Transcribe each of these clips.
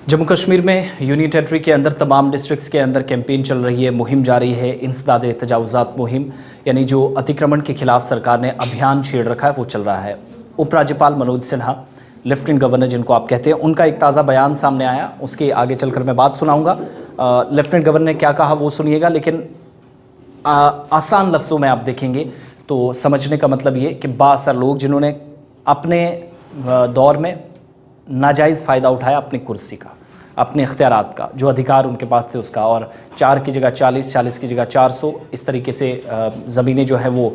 जम्मू कश्मीर में union territory के अंदर तमाम डिस्ट्रिक्ट्स के अंदर कैंपेन चल रही है, मुहिम जारी है। इंसदाद तजावुज़ात मुहिम यानी जो अतिक्रमण के खिलाफ सरकार ने अभियान छेड़ रखा है वो चल रहा है। उपराज्यपाल मनोज सिन्हा, लेफ्टिनेंट गवर्नर जिनको आप कहते हैं, उनका एक ताज़ा बयान सामने आया, उसके आगे चलकर मैं बात सुनाऊंगा। लेफ्टिनेंट गवर्नर ने क्या कहा वो सुनिएगा, लेकिन आसान लफ्ज़ों में आप देखेंगे तो समझने का मतलब ये कि बासर लोग जिन्होंने अपने दौर में नाजायज़ फ़ायदा उठाया अपनी कुर्सी का, अपने इख्तियारात का, जो अधिकार उनके पास थे उसका, और 4 की जगह 40, 40 की जगह 400, इस तरीके से ज़मीनें जो है वो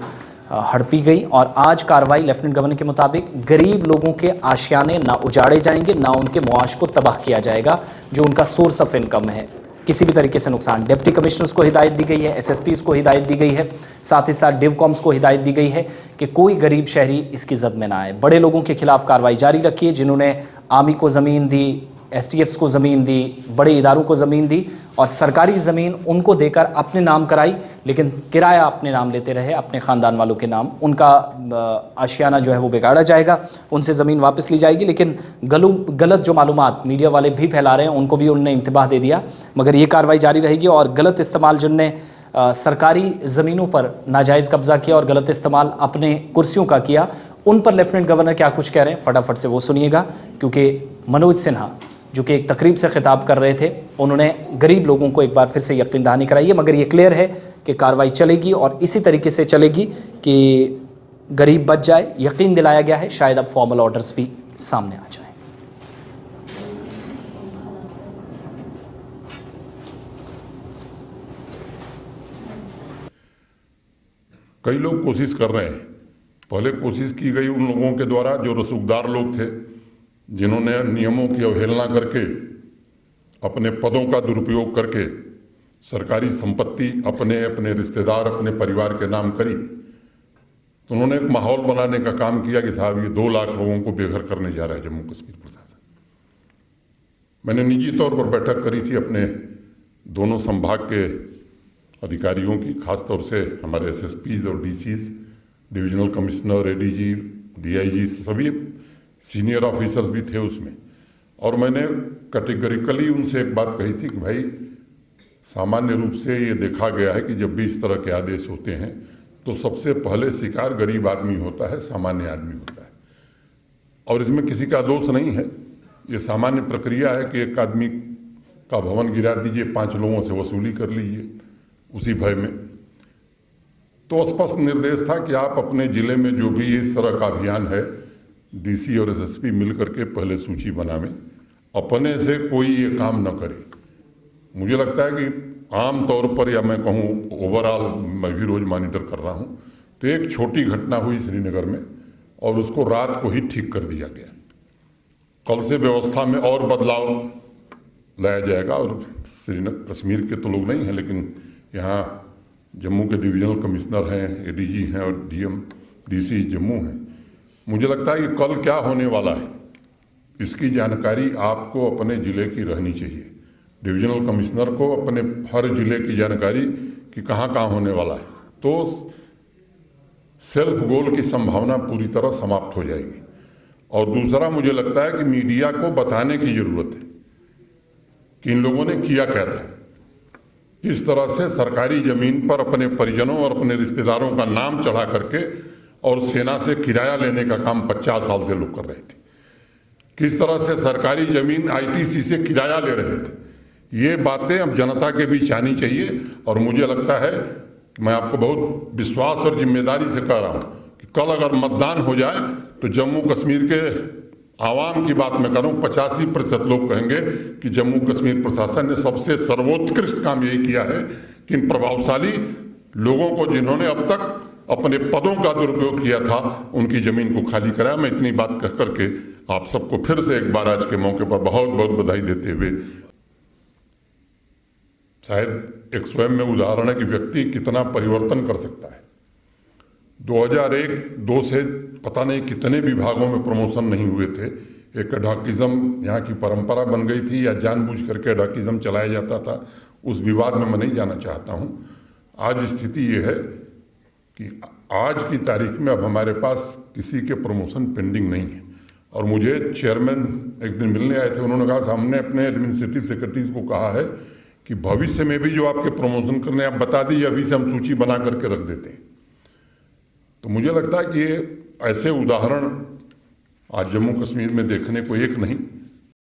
हड़पी गई। और आज कार्रवाई लेफ्टिनेंट गवर्नर के मुताबिक गरीब लोगों के आशियाने ना उजाड़े जाएंगे, ना उनके मुआश को तबाह किया जाएगा, जो उनका सोर्स ऑफ इनकम है, किसी भी तरीके से नुकसान। डिप्टी कमिश्नर्स को हिदायत दी गई है, एसएसपीज़ को हिदायत दी गई है, साथ ही साथ डिवकॉम्स को हिदायत दी गई है कि कोई गरीब शहरी इसकी जद में ना आए। बड़े लोगों के खिलाफ कार्रवाई जारी रखिए, जिन्होंने आर्मी को ज़मीन दी, एसटीएफ्स को ज़मीन दी, बड़े इदारों को ज़मीन दी, और सरकारी ज़मीन उनको देकर अपने नाम कराई, लेकिन किराया अपने नाम लेते रहे, अपने ख़ानदान वालों के नाम। उनका आशियाना जो है वो बिगाड़ा जाएगा, उनसे ज़मीन वापस ली जाएगी। लेकिन गलत जो मालूमात मीडिया वाले भी फैला रहे हैं उनको भी उन्होंने इंतबाह दे दिया, मगर ये कार्रवाई जारी रहेगी। और गलत इस्तेमाल जिनने सरकारी ज़मीनों पर नाजायज़ कब्ज़ा किया और गलत इस्तेमाल अपने कुर्सियों का किया, उन पर लेफ्टिनेंट गवर्नर क्या कुछ कह रहे हैं, फटाफट से वो सुनिएगा। क्योंकि मनोज सिन्हा जो कि एक तकरीब से खिताब कर रहे थे, उन्होंने गरीब लोगों को एक बार फिर से यकीन दहानी कराई है, मगर ये क्लियर है कि कार्रवाई चलेगी और इसी तरीके से चलेगी कि गरीब बच जाए। यकीन दिलाया गया है, शायद अब फॉर्मल ऑर्डर्स भी सामने आ जाए। कई लोग कोशिश कर रहे हैं। पहले कोशिश की गई उन लोगों के द्वारा जो रसूखदार लोग थे, जिन्होंने नियमों की अवहेलना करके, अपने पदों का दुरुपयोग करके सरकारी संपत्ति अपने अपने रिश्तेदार, अपने परिवार के नाम करी। तो उन्होंने एक माहौल बनाने का काम किया कि साहब ये 2 लाख लोगों को बेघर करने जा रहा है जम्मू कश्मीर प्रशासन। मैंने निजी तौर पर बैठक करी थी अपने दोनों संभाग के अधिकारियों की, खासतौर से हमारे एसएसपीज और DCs, divisional commissioner, ADG, DIG, सभी सीनियर ऑफिसर्स भी थे उसमें। और मैंने कैटेगरिकली उनसे एक बात कही थी कि भाई, सामान्य रूप से ये देखा गया है कि जब भी इस तरह के आदेश होते हैं तो सबसे पहले शिकार गरीब आदमी होता है, सामान्य आदमी होता है। और इसमें किसी का दोष नहीं है, ये सामान्य प्रक्रिया है कि एक आदमी का भवन गिरा दीजिए, 5 लोगों से वसूली कर लीजिए उसी भय में। तो स्पष्ट निर्देश था कि आप अपने ज़िले में जो भी इस तरह का अभियान है, डीसी और एसएसपी मिल करके पहले सूची बनावें, अपने से कोई ये काम न करे। मुझे लगता है कि आम तौर पर, या मैं कहूँ ओवरऑल, मैं भी रोज़ मॉनिटर कर रहा हूँ, तो एक छोटी घटना हुई श्रीनगर में और उसको रात को ही ठीक कर दिया गया। कल से व्यवस्था में और बदलाव लाया जाएगा। और श्रीनगर कश्मीर के तो लोग नहीं हैं, लेकिन यहाँ जम्मू के डिविजनल कमिश्नर हैं, एडीजी हैं और डीएम डीसी जम्मू हैं। मुझे लगता है कि कल क्या होने वाला है इसकी जानकारी आपको अपने ज़िले की रहनी चाहिए। डिविजनल कमिश्नर को अपने हर ज़िले की जानकारी कि कहाँ कहाँ होने वाला है, तो सेल्फ गोल की संभावना पूरी तरह समाप्त हो जाएगी। और दूसरा, मुझे लगता है कि मीडिया को बताने की ज़रूरत है कि इन लोगों ने किया क्या था, किस तरह से सरकारी ज़मीन पर अपने परिजनों और अपने रिश्तेदारों का नाम चढ़ा करके और सेना से किराया लेने का काम 50 साल से लोग कर रहे थे, किस तरह से सरकारी ज़मीन आईटीसी से किराया ले रहे थे। ये बातें अब जनता के बीच आनी चाहिए। और मुझे लगता है कि मैं आपको बहुत विश्वास और जिम्मेदारी से कह रहा हूँ कि कल अगर मतदान हो जाए तो जम्मू कश्मीर के आवाम की बात मैं कर रहा हूँ, 85% लोग कहेंगे कि जम्मू कश्मीर प्रशासन ने सबसे सर्वोत्कृष्ट काम यही किया है कि इन प्रभावशाली लोगों को, जिन्होंने अब तक अपने पदों का दुरुपयोग किया था, उनकी ज़मीन को खाली कराया। मैं इतनी बात कह करके आप सबको फिर से एक बार आज के मौके पर बहुत बहुत बधाई देते हुए, शायद एक स्वयं में उदाहरण है कि व्यक्ति कितना परिवर्तन कर सकता है। 2001-2 से पता नहीं कितने विभागों में प्रमोशन नहीं हुए थे। एक एडॉकिज्म यहाँ की परंपरा बन गई थी, या जानबूझ करके एडॉकिज्म चलाया जाता था, उस विवाद में मैं नहीं जाना चाहता हूँ। आज स्थिति ये है कि आज की तारीख में अब हमारे पास किसी के प्रमोशन पेंडिंग नहीं है। और मुझे चेयरमैन एक दिन मिलने आए थे, उन्होंने कहा हमने अपने एडमिनिस्ट्रेटिव सेक्रेटरीज को कहा है कि भविष्य में भी जो आपके प्रमोशन करने आप बता दीजिए, अभी से हम सूची बना करके रख देते हैं। तो मुझे लगता है कि ये ऐसे उदाहरण आज जम्मू कश्मीर में देखने को एक नहीं